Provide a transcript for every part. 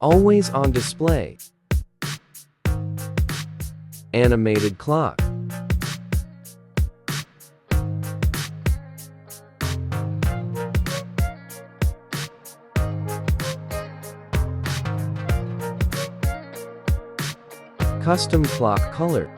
Always on display. Animated clock. Custom clock color.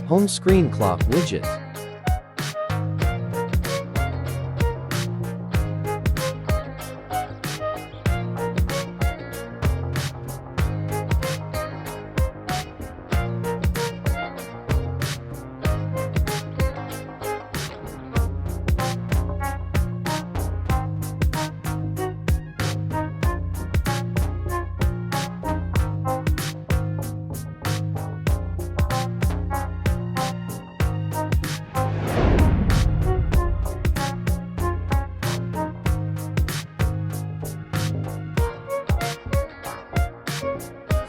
Home screen clock widget.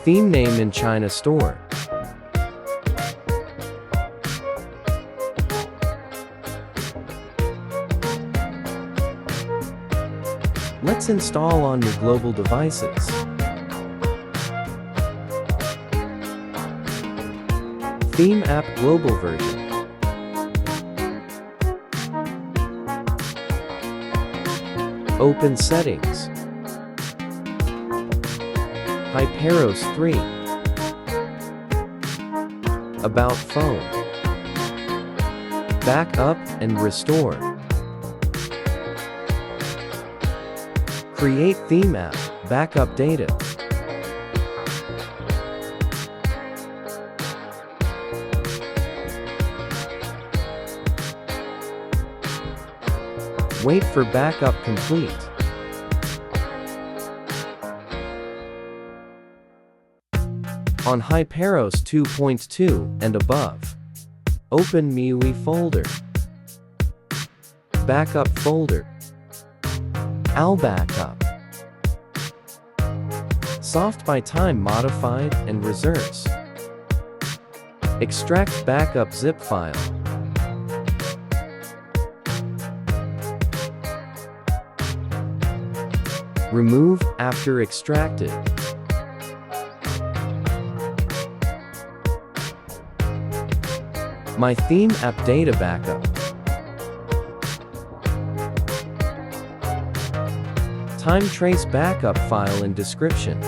Theme name in China store. Let's install on your global devices. Theme app global version. Open settings. HyperOS 3. About phone. Backup and restore. Create theme app, backup data. Wait for backup complete. On HyperOS 2.2 and above. Open MIUI folder. Backup folder. Al backup. Soft by time modified and reserves. Extract backup zip file. Remove after extracted. My theme app data backup. Time trace backup file in description.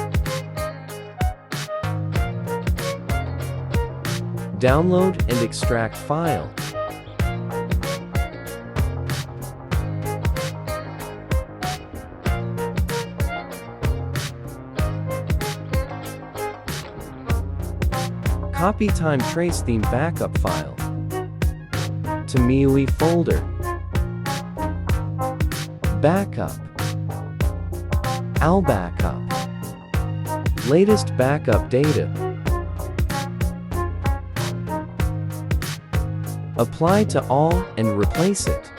Download and extract file. Copy time trace theme backup file to MIUI folder. Backup. Al backup. Latest backup data. Apply to all and replace it.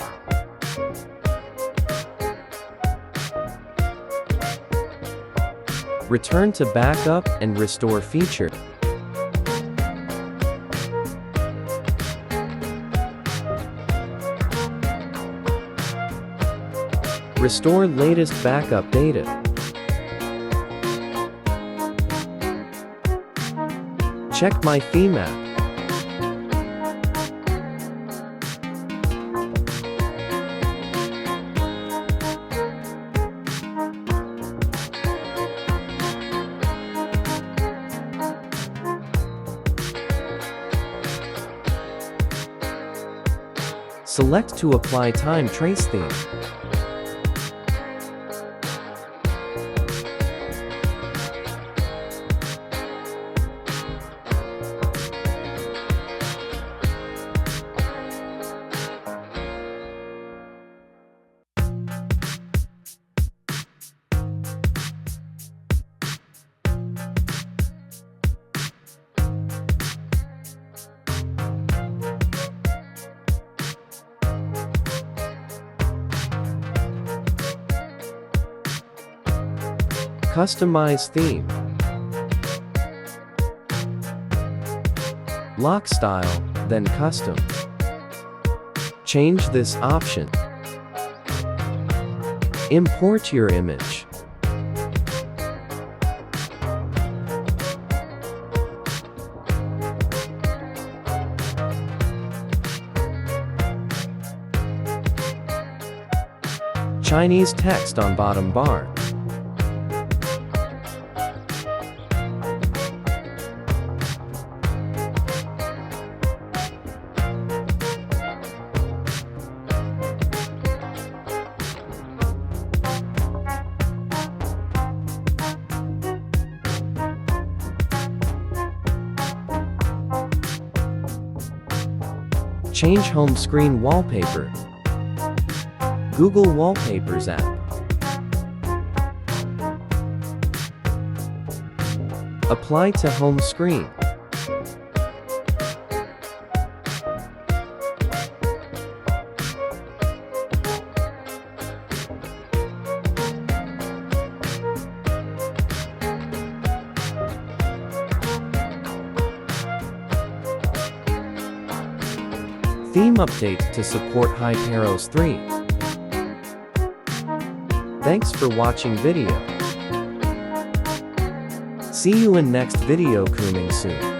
Return to backup and restore feature. Restore latest backup data. Check my theme app. Select to apply time trace theme. Customize theme. Lock style, then custom. Change this option. Import your image. Chinese text on bottom bar. Change home screen wallpaper. Google Wallpapers app. Apply to home screen. Theme update to support HyperOS 3. Thanks for watching video. See you in next video coming soon.